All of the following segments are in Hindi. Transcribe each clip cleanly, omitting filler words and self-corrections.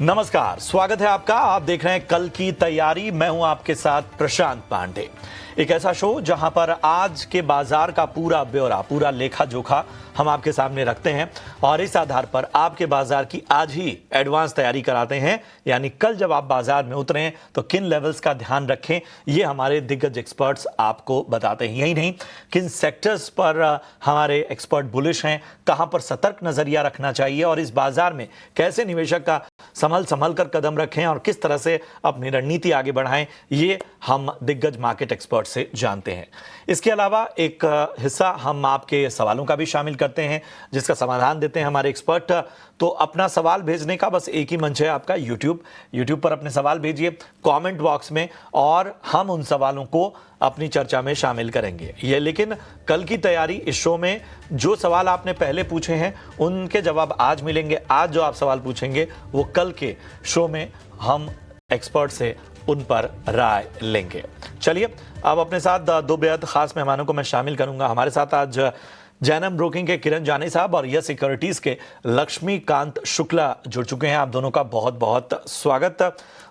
नमस्कार, स्वागत है आपका। आप देख रहे हैं कल की तैयारी। मैं हूं आपके साथ प्रशांत पांडे। एक ऐसा शो जहां पर आज के बाजार का पूरा ब्यौरा, पूरा लेखा जोखा हम आपके सामने रखते हैं और इस आधार पर आपके बाजार की आज ही एडवांस तैयारी कराते हैं। यानी कल जब आप बाजार में उतरें तो किन लेवल्स का ध्यान रखें, ये हमारे दिग्गज एक्सपर्ट्स आपको बताते हैं। यही नहीं, किन सेक्टर्स पर हमारे एक्सपर्ट बुलिश हैं, कहां पर सतर्क नजरिया रखना चाहिए और इस बाजार में कैसे निवेशक का संभल कर कदम रखें और किस तरह से अपनी रणनीति आगे बढ़ाएं, ये हम दिग्गज मार्केट एक्सपर्ट से जानते हैं। इसके अलावा एक हिस्सा हम आपके सवालों का भी शामिल करते हैं, जिसका समाधान देते हैं हमारे एक्सपर्ट। तो अपना सवाल भेजने का बस एक ही मंच है आपका, यूट्यूब पर अपने सवाल भेजिए कमेंट बॉक्स में और हम उन सवालों को अपनी चर्चा में शामिल करेंगे। ये लेकिन कल की तैयारी इस शो में जो सवाल आपने पहले पूछे हैं उनके जवाब आज मिलेंगे। आज जो आप सवाल पूछेंगे वो कल के शो में हम एक्सपर्ट से उन पर राय लेंगे। चलिए, अब अपने साथ दो बेहद खास मेहमानों को मैं शामिल करूंगा। हमारे साथ आज जैनम ब्रोकिंग के किरण जानी साहब और यस सिक्योरिटीज के लक्ष्मीकांत शुक्ला जुड़ चुके हैं। आप दोनों का बहुत बहुत स्वागत।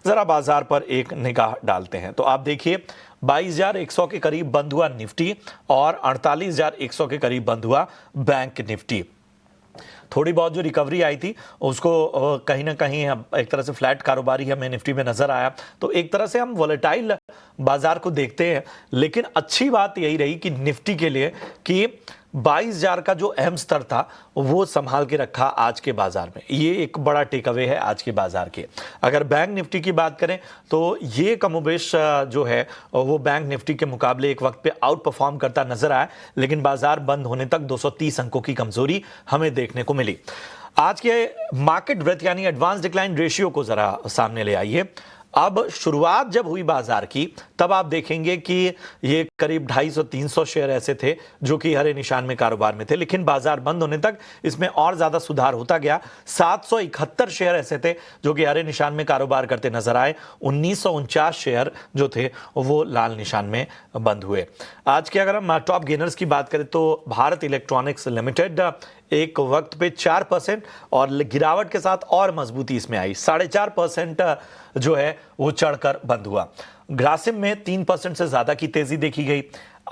जरा बाजार पर एक निगाह डालते हैं तो आप देखिए 22,100 के करीब बंद हुआ निफ्टी और 48,100 के करीब बंद हुआ बैंक निफ्टी। थोड़ी बहुत जो रिकवरी आई थी उसको कहीं ना कहीं एक तरह से फ्लैट कारोबारी हमें निफ्टी में नजर आया। तो एक तरह से हम वोलेटाइल बाजार को देखते हैं, लेकिन अच्छी बात यही रही कि निफ्टी के लिए कि 22,000 का जो अहम स्तर था वो संभाल के रखा आज के बाजार में। ये एक बड़ा टेक अवे है आज के बाजार के। अगर बैंक निफ्टी की बात करें तो ये कमोबेश जो है वो बैंक निफ्टी के मुकाबले एक वक्त पे आउट परफॉर्म करता नजर आया, लेकिन बाजार बंद होने तक 230 अंकों की कमजोरी हमें देखने को मिली। आज के मार्केट ब्रेथ यानी एडवांस डिक्लाइन रेशियो को जरा सामने ले आइए। अब शुरुआत जब हुई बाजार की तब आप देखेंगे कि ये करीब 250-300 शेयर ऐसे थे जो कि हरे निशान में कारोबार में थे, लेकिन बाजार बंद होने तक इसमें और ज्यादा सुधार होता गया। 771 शेयर ऐसे थे जो कि हरे निशान में कारोबार करते नजर आए। 1949 शेयर जो थे वो लाल निशान में बंद हुए। आज के अगर हम टॉप गेनर्स की बात करें तो भारत इलेक्ट्रॉनिक्स लिमिटेड एक वक्त पे 4% और गिरावट के साथ और मजबूती इसमें आई, 4.5% जो है वो चढ़कर बंद हुआ। ग्रासिम में 3% से ज्यादा की तेजी देखी गई।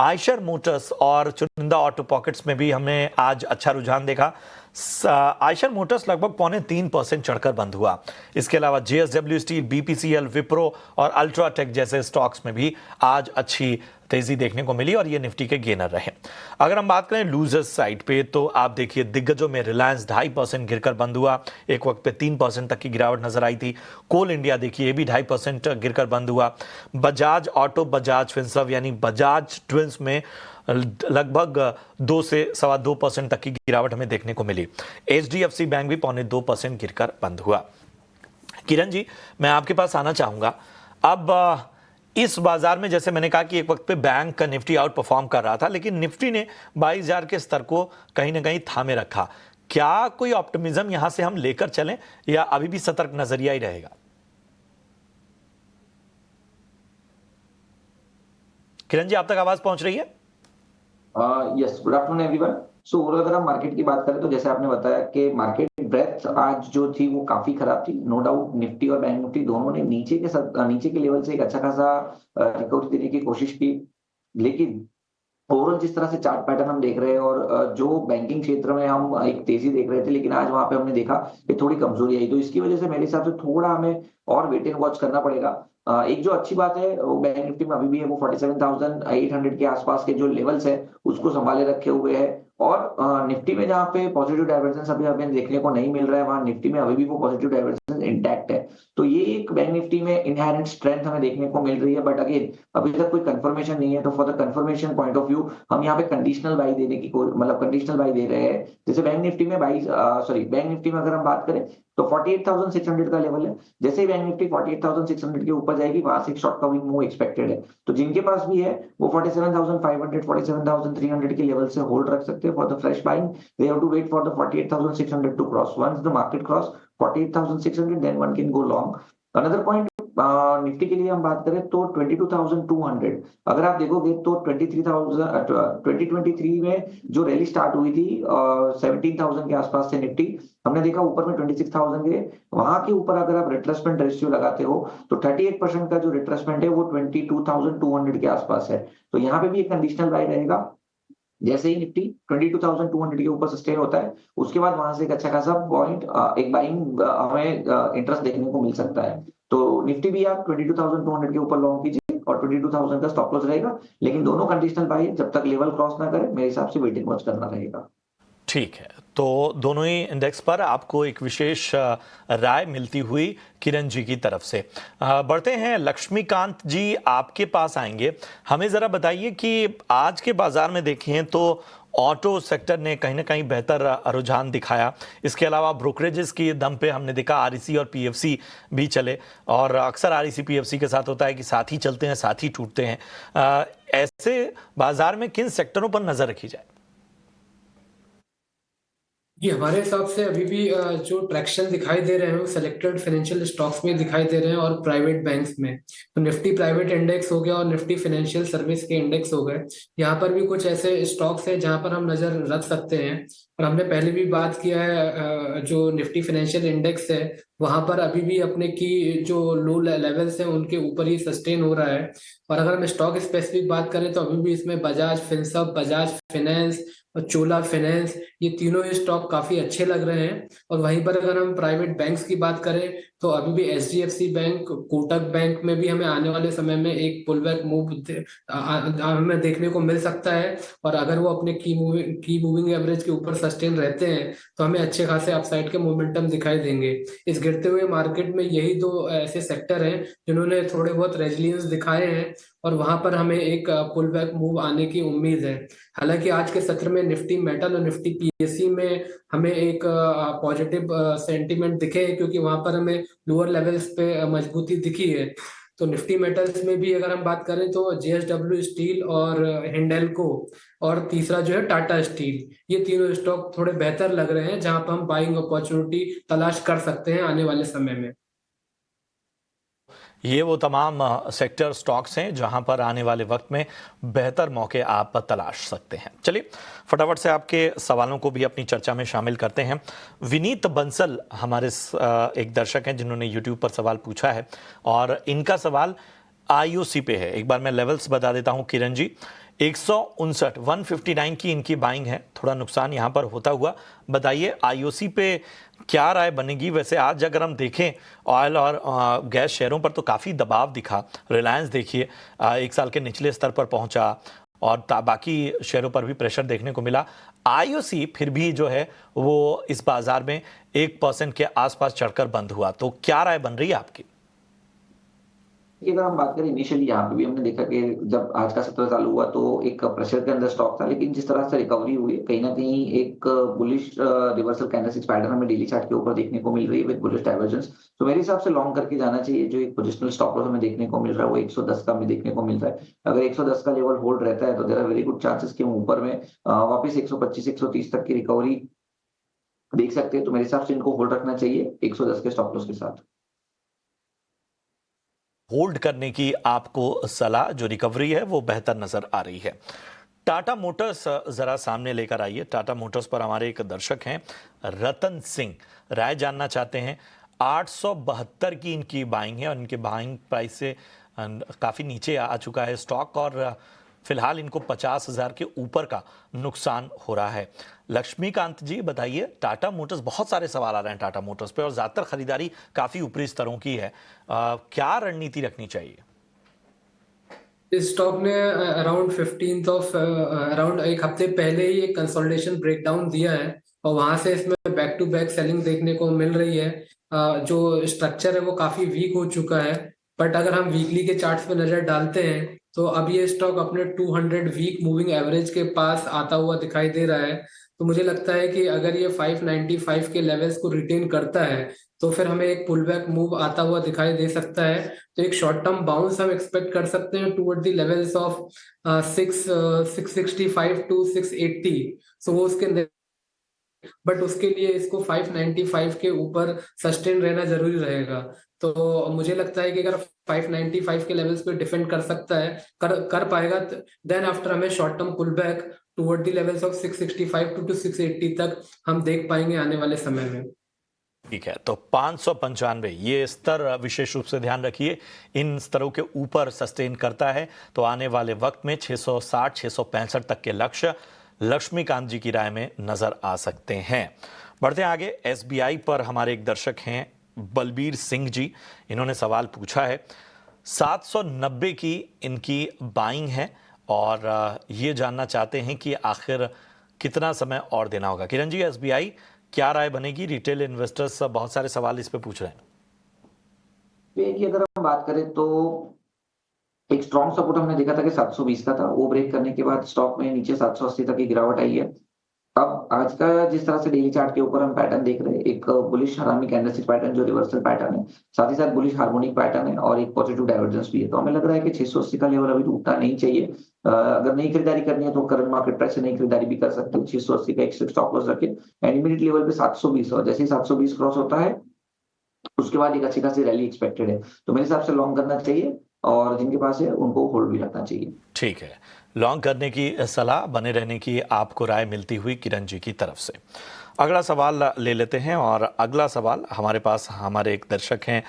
आयशर मोटर्स और चुनिंदा ऑटो पॉकेट्स में भी हमने आज अच्छा रुझान देखा। आयशर मोटर्स लगभग 3.25% चढ़कर बंद हुआ। इसके अलावा जेएसडब्ल्यू स्टील, बीपीसीएल, विप्रो और अल्ट्राटेक जैसे स्टॉक्स में भी आज अच्छी तेजी देखने को मिली और ये निफ्टी के गेनर रहे। अगर हम बात करें लूजर्स साइड पे तो आप देखिए दिग्गजों में रिलायंस 2.5% गिरकर बंद हुआ। एक वक्त पे 3% तक की गिरावट नजर आई थी। कोल इंडिया देखिए ये भी 2.5% गिरकर बंद हुआ। बजाज ऑटो, बजाज फिनसर्व यानी बजाज ट्विंस में लगभग 2 से 2.25% तक की गिरावट हमें देखने को मिली। एचडीएफसी बैंक भी 0.25% गिरकर बंद हुआ। किरण जी, मैं आपके पास आना चाहूंगा। अब इस बाजार में जैसे मैंने कहा कि एक वक्त पे बैंक का निफ्टी आउट परफॉर्म कर रहा था, लेकिन निफ्टी ने 22,000 के स्तर को कहीं ना कहीं थामे रखा। क्या कोई ऑप्टिमिज्म यहां से हम लेकर चलें या अभी भी सतर्क नजरिया ही रहेगा? किरण जी, आप तक आवाज पहुंच रही है? Yes, good afternoon everyone. So अगर हम मार्केट की बात करें तो जैसे आपने बताया कि मार्केट ब्रेथ आज जो थी वो काफी खराब थी। नो डाउट निफ्टी और बैंक निफ्टी दोनों ने नीचे के लेवल से एक अच्छा खासा रिकवरी देने की कोशिश की, लेकिन ओवरऑल जिस तरह से चार्ट पैटर्न हम देख रहे हैं और जो बैंकिंग क्षेत्र में हम एक तेजी देख रहे थे, लेकिन आज वहां पे हमने देखा कि थोड़ी कमजोरी आई। तो इसकी वजह से मेरे हिसाब से थोड़ा हमें और वेट एंड वॉच करना पड़ेगा। एक जो अच्छी बात है वो बैंक निफ्टी में अभी भी है, वो 47,800 के आसपास के जो लेवल्स है उसको संभाले रखे हुए है। और निफ्टी में जहाँ पे पॉजिटिव डाइवर्जेंस अभी हमें देखने को नहीं मिल रहा है, वहां निफ्टी में अभी भी वो पॉजिटिव डाइवर्जेंस इंटैक्ट है। तो ये एक बैंक निफ्टी में इनहेरेंट स्ट्रेंथ हमें देखने को मिल रही है। बट अगेन अभी तक कोई कंफर्मेशन नहीं है, तो for the confirmation point of view हम यहाँ पे कंडीशनल बाई देने की मतलब कंडीशनल बाई दे रहे हैं। जैसे बैंक निफ्टी में बैंक निफ्टी में अगर हम बात करें तो 48,600 का लेवल है। जैसे ही बैंक निफ्टी 48,600 के ऊपर जाएगी वहां से एक शॉर्ट कवरिंग मूव एक्सपेक्टेड है। तो जिनके पास भी है वो 47,500 47,300 के लेवल से होल्ड रख सकते हैं for the fresh buying. They have to wait for the 48,600 to cross. Once the market cross 48,600 then one can go long। Another point Nifty के लिए हम बात करें तो 22,200 अगर आप देखोगे तो 2023 में जो रैली स्टार्ट हुई थी 17,000 के आसपास से निफ्टी, हमने देखा ऊपर में 26,000 के, वहां के ऊपर अगर आप रिट्रेसमेंट रेशियो लगाते हो तो 38% का जो रिट्रेसमेंट है वो 22,200 के आसपास है। तो यहाँ पे भी एक कंडीशनल बाय रहेगा। जैसे ही निफ्टी 22,200 के ऊपर सस्टेन होता है, उसके बाद वहां से एक अच्छा खासा पॉइंट एक बाइंग हमें इंटरेस्ट देखने को मिल सकता है। तो निफ्टी भी आप 22,200 के ऊपर लॉन्ग कीजिए और 22,000 का स्टॉप लॉस रहेगा, लेकिन दोनों कंडीशनल बाई जब तक लेवल क्रॉस ना करे मेरे हिसाब से वेटिंग वॉच करना रहेगा। ठीक है, तो दोनों ही इंडेक्स पर आपको एक विशेष राय मिलती हुई किरण जी की तरफ से। बढ़ते हैं, लक्ष्मीकांत जी आपके पास आएंगे। हमें ज़रा बताइए कि आज के बाजार में देखें तो ऑटो सेक्टर ने कहीं ना कहीं बेहतर रुझान दिखाया। इसके अलावा ब्रोकरेजेस की दम पे हमने देखा आरईसी और पीएफसी भी चले, और अक्सर आरईसी पीएफसी के साथ होता है कि साथ ही चलते हैं साथ ही टूटते हैं। ऐसे बाजार में किन सेक्टरों पर नज़र रखी जाए? जी, हमारे हिसाब से अभी भी जो ट्रैक्शन दिखाई दे रहे हैं वो सिलेक्टेड फाइनेंशियल स्टॉक्स में दिखाई दे रहे हैं और प्राइवेट बैंक्स में। तो निफ्टी प्राइवेट इंडेक्स हो गया और निफ्टी फाइनेंशियल सर्विस के इंडेक्स हो गए। यहाँ पर भी कुछ ऐसे स्टॉक्स हैं जहाँ पर हम नजर रख सकते हैं। और हमने पहले भी बात किया है, जो निफ्टी फाइनेंशियल इंडेक्स है वहां पर अभी भी अपने की जो लो लेवल्स हैं उनके ऊपर ही सस्टेन हो रहा है। और अगर हम स्टॉक स्पेसिफिक बात करें तो अभी भी इसमें बजाज फिनसर्व, बजाज फाइनेंस और चोला फाइनेंस, ये तीनों ही स्टॉक काफी अच्छे लग रहे हैं। और वहीं पर अगर हम प्राइवेट बैंक्स की बात करें तो अभी भी एचडीएफसी बैंक, कोटक बैंक में भी हमें आने वाले समय में एक पुल बैक मूव हमें देखने को मिल सकता है। और अगर वो अपने की मूविंग एवरेज के ऊपर सस्टेन रहते हैं तो हमें अच्छे खासे अपसाइड के मोमेंटम दिखाई देंगे। इस गिरते हुए मार्केट में यही दो ऐसे सेक्टर हैं जिन्होंने थोड़े बहुत रेजिलियंस दिखाए हैं और वहां पर हमें एक पुल बैक मूव आने की उम्मीद है। हालांकि आज के सत्र में निफ्टी मेटल और निफ्टी पीएससी में हमें एक पॉजिटिव सेंटीमेंट दिखे हैं, क्योंकि वहां पर हमें लोअर लेवल्स पे मजबूती दिखी है। तो निफ्टी मेटल्स में भी अगर हम बात करें तो जेएसडब्ल्यू स्टील और हिंडेल्को और तीसरा जो है टाटा स्टील, ये तीनों स्टॉक थोड़े बेहतर लग रहे हैं जहां पर हम बाइंग अपॉर्चुनिटी तलाश कर सकते हैं आने वाले समय में। ये वो तमाम सेक्टर स्टॉक्स हैं जहां पर आने वाले वक्त में बेहतर मौके आप तलाश सकते हैं। चलिए फटाफट से आपके सवालों को भी अपनी चर्चा में शामिल करते हैं। विनीत बंसल हमारे एक दर्शक हैं जिन्होंने यूट्यूब पर सवाल पूछा है, और इनका सवाल आईओसी पे है। एक बार मैं लेवल्स बता देता हूं किरण जी। 159 की इनकी बाइंग है, थोड़ा नुकसान यहां पर होता हुआ। बताइए आईओसी पे क्या राय बनेगी? वैसे आज अगर हम देखें ऑयल और गैस शेयरों पर तो काफ़ी दबाव दिखा। रिलायंस देखिए 1 साल के निचले स्तर पर पहुंचा, और बाकी शेयरों पर भी प्रेशर देखने को मिला। आईओसी फिर भी जो है वो इस बाजार में 1% के आसपास चढ़कर बंद हुआ। तो क्या राय बन रही है आपकी? कि अगर हम बात करें इनिशियली यहाँ पे भी हमने देखा कि जब आज का सत्र चालू हुआ तो एक प्रेशर के अंदर स्टॉक था, लेकिन जिस तरह से रिकवरी हुई है कहीं ना कहीं एक बुलिश रिवर्सल कैंडलस्टिक पैटर्न हमें डेली चार्ट के ऊपर देखने को मिल रही है विद बुलिश डाइवर्जेंस। तो मेरे हिसाब से लॉन्ग करके जाना चाहिए। जो एक पोजिशनल स्टॉप लॉस हमें देखने को मिल रहा है वो 110 का हमें देखने को मिल रहा है। अगर 110 का लेवल होल्ड रहता है तो there are very good chances कि हम ऊपर में वापस 125 130 तक की रिकवरी देख सकते हैं। तो मेरे हिसाब से इनको होल्ड रखना चाहिए 110 के स्टॉप लॉस के साथ। होल्ड करने की आपको सलाह, जो रिकवरी है वो बेहतर नजर आ रही है। टाटा मोटर्स जरा सामने लेकर आइए। टाटा मोटर्स पर हमारे एक दर्शक हैं रतन सिंह, राय जानना चाहते हैं। 872 की इनकी बाइंग है और इनके बाइंग प्राइस से काफ़ी नीचे आ चुका है स्टॉक, और फिलहाल इनको 50,000 के ऊपर का नुकसान हो रहा है। लक्ष्मीकांत जी बताइए, टाटा मोटर्स, बहुत सारे सवाल आ रहे हैं टाटा मोटर्स पे और ज़्यादातर खरीदारी काफ़ी ऊपरी स्तरों की है। क्या रणनीति रखनी चाहिए? इस स्टॉक ने अराउंड 15th ऑफ अराउंड एक हफ्ते पहले ही एक कंसोलिडेशन ब्रेकडाउन दिया है और वहां से इसमें बैक टू बैक सेलिंग देखने को मिल रही है। जो स्ट्रक्चर है वो काफी वीक हो चुका है। बट अगर हम वीकली के चार्ट्स पे नजर डालते हैं तो अब ये स्टॉक अपने 200 वीक मूविंग एवरेज के पास आता हुआ दिखाई दे रहा है। तो मुझे लगता है कि अगर ये 595 के लेवल्स को रिटेन करता है तो फिर हमें एक पुल बैक मूव आता हुआ दिखाई दे सकता है। तो एक शॉर्ट टर्म बाउंस हम एक्सपेक्ट कर सकते हैं toward the levels of 665 to 680। सो वो उसके बट उसके लिए इसको 595 के ऊपर सस्टेन रहना जरूरी रहेगा। तो मुझे लगता है कि अगर 595 के लेवल्स पे डिफेंड कर सकता है, कर पाएगा, देन आफ्टर हमें short term pull back toward the levels of 665 to 680 तक हम देख पाएंगे आने वाले समय में। ठीक है, तो 595 ये स्तर विशेष रूप से ध्यान रखिए, इन स्तरों के ऊपर सस्टेन करता है तो आने वाले वक्त में 660 665 तक के लक्ष्य लक्ष्मीकांत जी की राय में नजर आ सकते हैं। बढ़ते आगे, एसबीआई पर हमारे एक दर्शक हैं बलबीर सिंह जी, इन्होंने सवाल पूछा है। 790 की इनकी बाइंग है और ये जानना चाहते हैं कि आखिर कितना समय और देना होगा। किरण जी, एसबीआई क्या राय बनेगी? रिटेल इन्वेस्टर्स बहुत सारे सवाल इस पे पूछ रहे हैं। की अगर हम बात करें तो एक स्ट्रॉन्ग सपोर्ट हमने देखा था कि 720 का था, वो ब्रेक करने के बाद स्टॉक में नीचे 780 तक की गिरावट आई है। अब आज का जिस तरह से डेली चार्ट के ऊपर हम पैटर्न देख रहे हैं, एक बुलिश हरामी कैंडलस्टिक पैटर्न जो रिवर्सल पैटर्न है, साथ ही साथ बुलिश हार्मोनिक पैटर्न है और एक पॉजिटिव डाइवर्जेंस भी है। तो हमें लग रहा है कि 680 का लेवल अभी टूटना नहीं चाहिए। अगर नहीं खरीदारी करनी है तो करंट मार्केट प्राइस से नहीं खरीदारी भी कर सकते हो। 680 का एक स्टॉप लॉस रखें एंड इमीडिएट लेवल पे 720, और जैसे ही 720 क्रॉस होता है उसके बाद एक अच्छी खासी रैली एक्सपेक्टेड है। तो मेरे हिसाब से लॉन्ग करना चाहिए और जिनके पास है उनको होल्ड भी रखना चाहिए। ठीक है, लॉन्ग करने की सलाह, बने रहने की आपको राय मिलती हुई किरण जी की तरफ से। अगला सवाल ले लेते हैं और अगला सवाल हमारे पास हमारे एक दर्शक हैं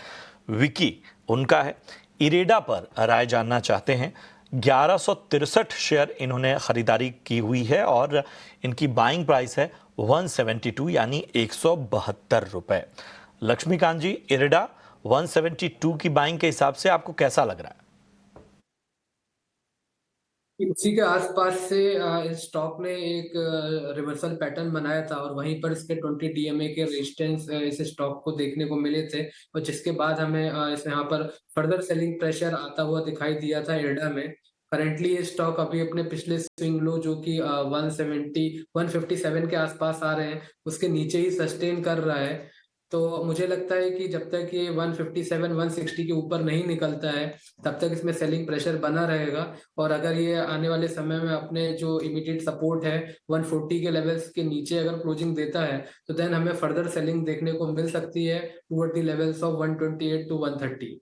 विकी, उनका है। इरेडा पर राय जानना चाहते हैं। 1163 शेयर इन्होंने खरीदारी की हुई है और इनकी बाइंग प्राइस है 172 यानी 172 रुपए। लक्ष्मीकांत जी, इरेडा 172 की बाइंग के हिसाब से आपको कैसा लग रहा है? उसी के आसपास से इस स्टॉक ने एक रिवर्सल पैटर्न बनाया था और वहीं पर इसके 20 डीएमए के रेजिस्टेंस इस स्टॉक को देखने को मिले थे, और जिसके बाद हमें इस यहाँ पर फर्दर सेलिंग प्रेशर आता हुआ दिखाई दिया था इरडा में। करंटली ये स्टॉक अभी अपने पिछले स्विंग लो जो कि 157 के आसपास आ रहे हैं, उसके नीचे ही सस्टेन कर रहा है। तो मुझे लगता है कि जब तक ये 157 160 के ऊपर नहीं निकलता है तब तक इसमें सेलिंग प्रेशर बना रहेगा। और अगर ये आने वाले समय में अपने जो इमीडिएट सपोर्ट है 140 के लेवल्स के नीचे अगर क्लोजिंग देता है तो देन हमें फर्दर सेलिंग देखने को मिल सकती है toward the levels of 128 to 130।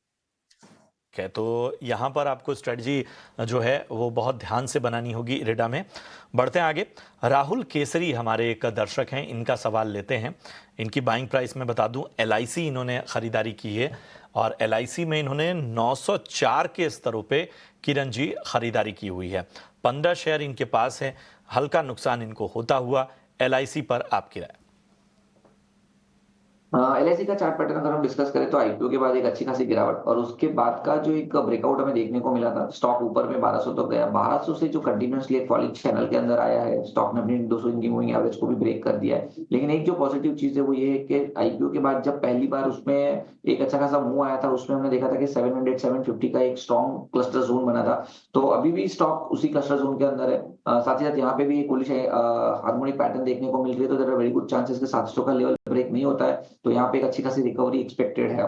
है, तो यहाँ पर आपको स्ट्रेटजी जो है वो बहुत ध्यान से बनानी होगी इरेडा में। बढ़ते हैं आगे, राहुल केसरी हमारे एक दर्शक हैं, इनका सवाल लेते हैं। इनकी बाइंग प्राइस में बता दूं, LIC इन्होंने खरीदारी की है और LIC में इन्होंने 904 के स्तरों पे किरण जी खरीदारी की हुई है। 15 शेयर इनके पास है, हल्का नुकसान इनको होता हुआ। LIC पर आपकी राय? एलआईसी का चार्ट पैटर्न अगर हम डिस्कस करें तो आईपीओ के बाद एक अच्छी खासी गिरावट और उसके बाद का जो एक ब्रेकआउट हमें देखने को मिला था, स्टॉक ऊपर में 1200 तक गया। 1200 से जो कंटिन्यूअसली एक फॉलिंग चैनल के अंदर आया है, स्टॉक ने अपनी 200 दिन की मूविंग एवरेज को भी ब्रेक कर दिया है। लेकिन एक जो पॉजिटिव चीज है वो ये है कि आईपीओ के बाद जब पहली बार उसमें एक अच्छा खासा मूव आया था, उसमें हमने देखा था कि 700 750 का एक स्ट्रॉन्ग क्लस्टर जोन बना था। तो अभी भी स्टॉक उसी क्लस्टर जोन के अंदर है। साथ ही साथ यहाँ पे भी एक बुलिश हार्मोनिक पैटर्न देखने को मिल रही है। तो there are very good chances कि 700 का लेवल ब्रेक नहीं होता है, तो यहाँ पे एक अच्छी खासी रिकवरी एक्सपेक्टेड है।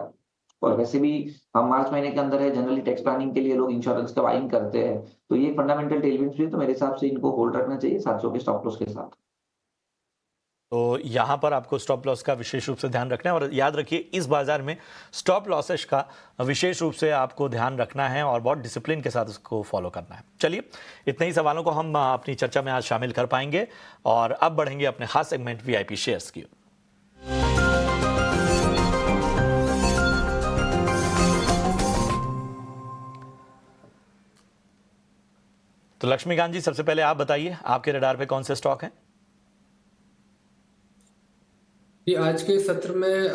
और वैसे भी हम मार्च महीने के अंदर है, जनरली टैक्स प्लानिंग के लिए लोग इंश्योरेंस का बाइंग करते हैं, तो ये फंडामेंटल टेलविंड्स भी है। तो मेरे हिसाब से इनको होल्ड रखना चाहिए 700 के स्टॉप लॉस के साथ। तो यहाँ पर आपको स्टॉप लॉस का विशेष रूप से ध्यान रखना है और याद रखिए इस बाजार में स्टॉप लॉसेस का विशेष रूप से आपको ध्यान रखना है और बहुत डिसिप्लिन के साथ उसको फॉलो करना है। चलिए, इतने ही सवालों को हम अपनी चर्चा में आज शामिल कर पाएंगे और अब बढ़ेंगे अपने खास सेगमेंट VIP शेयर्स की। तो लक्ष्मीकांत जी, सबसे पहले आप बताइए आपके रडार पे कौन से स्टॉक हैं? आज के सत्र में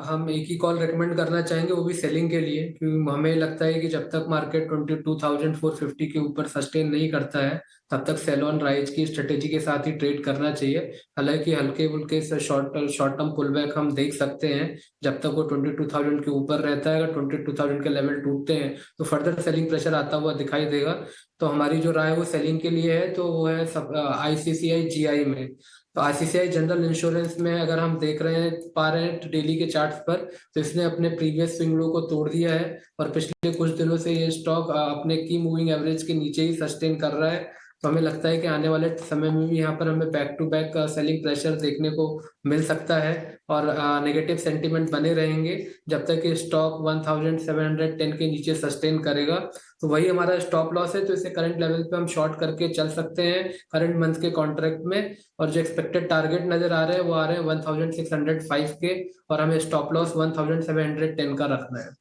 हम एक ही कॉल रेकमेंड करना चाहेंगे, वो भी सेलिंग के लिए, क्योंकि हमें लगता है कि जब तक मार्केट 22,450 के ऊपर सस्टेन नहीं करता है तब तक सेल ऑन राइज की स्ट्रेटेजी के साथ ही ट्रेड करना चाहिए। हालांकि हल्के फुल्के से शॉर्ट टर्म पुल बैक हम देख सकते हैं जब तक वो 22,000 के ऊपर रहता है। अगर 22,000 के लेवल टूटते हैं तो फर्दर सेलिंग प्रेशर आता हुआ दिखाई देगा। तो हमारी जो राय वो सेलिंग के लिए है, तो वो है ICICI GI में। तो ICICI जनरल इंश्योरेंस में अगर हम देख रहे हैं पा रहे हैं डेली के चार्ट्स पर, तो इसने अपने प्रीवियस स्विंग लो को तोड़ दिया है और पिछले कुछ दिनों से ये स्टॉक अपने की मूविंग एवरेज के नीचे ही सस्टेन कर रहा है। तो हमें लगता है कि आने वाले समय में भी यहाँ पर हमें back to back selling pressure देखने को मिल सकता है और नेगेटिव सेंटीमेंट बने रहेंगे जब तक कि स्टॉक 1710 के नीचे सस्टेन करेगा। तो वही हमारा स्टॉप लॉस है, तो इसे करंट लेवल पे हम शॉर्ट करके चल सकते हैं करंट मंथ के कॉन्ट्रैक्ट में। और जो एक्सपेक्टेड टारगेट नजर आ रहे हैं वो आ रहे हैं 1605 के, और हमें स्टॉप लॉस 1710 का रखना है।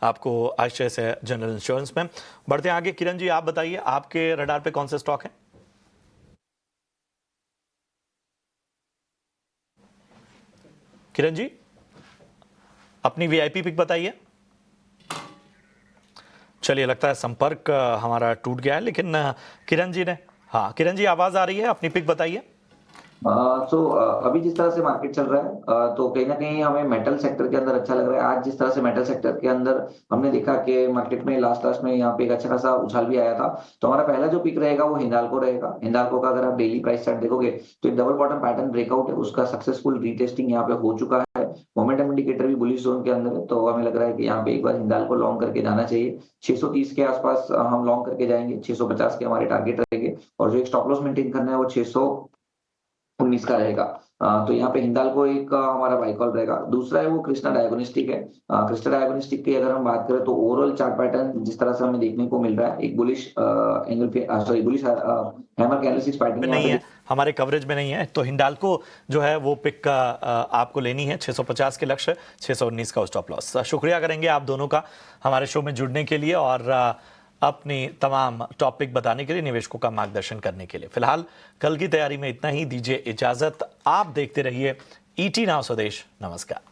आपको आईसीआईसीआई जनरल इंश्योरेंस में। बढ़ते हैं आगे, किरण जी आप बताइए आपके रडार पे कौन से स्टॉक हैं? किरण जी अपनी वीआईपी पिक बताइए। चलिए लगता है संपर्क हमारा टूट गया है, लेकिन किरण जी ने, हाँ किरण जी आवाज आ रही है, अपनी पिक बताइए। अभी जिस तरह से मार्केट चल रहा है तो कहीं ना कहीं हमें मेटल सेक्टर के अंदर अच्छा लग रहा है। आज जिस तरह से मेटल सेक्टर के अंदर हमने देखा कि मार्केट में लास्ट में यहाँ पे एक अच्छा खासा उछाल भी आया था, तो हमारा पहला जो पिक रहेगा वो हिंडाल्को रहेगा। हिंडाल्को का अगर आप डेली प्राइस चार्ट देखोगे तो एक डबल बॉटम पैटर्न ब्रेकआउट है, उसका सक्सेसफुल रीटेस्टिंग यहाँ पे हो चुका है। मोमेंटम इंडिकेटर भी बुलिश जोन के अंदर है, तो हमें लग रहा है कि यहाँ पे एक बार हिंडाल्को लॉन्ग करके जाना चाहिए। 630 के आसपास हम लॉन्ग करके जाएंगे, 650 के हमारे टारगेट रहेंगे, और जो एक स्टॉप लॉस मेंटेन करना है वो 619 का रहेगा। तो यहाँ पे हिंडाल्को एक हमारा बाय कॉल रहेगा। दूसरा है वो कृष्णा डायग्नोस्टिक है। कृष्णा डायग्नोस्टिक की अगर हम बात करें तो ओवरऑल चार्ट पैटर्न जिस तरह से हमें देखने को मिल रहा है, एक बुलिश एंगल पे, sorry bullish hammer candlesticks pattern नहीं है, हमारे कवरेज में नहीं है, तो हिंडाल्को जो है वो पिक आपको लेनी है। 650 के लक्ष्य, 619 का स्टॉप लॉस। शुक्रिया करेंगे आप दोनों का हमारे शो में जुड़ने के लिए और अपनी तमाम टॉपिक बताने के लिए, निवेशकों का मार्गदर्शन करने के लिए। फिलहाल कल की तैयारी में इतना ही, दीजिए इजाजत। आप देखते रहिए ET नाउ स्वदेश। नमस्कार।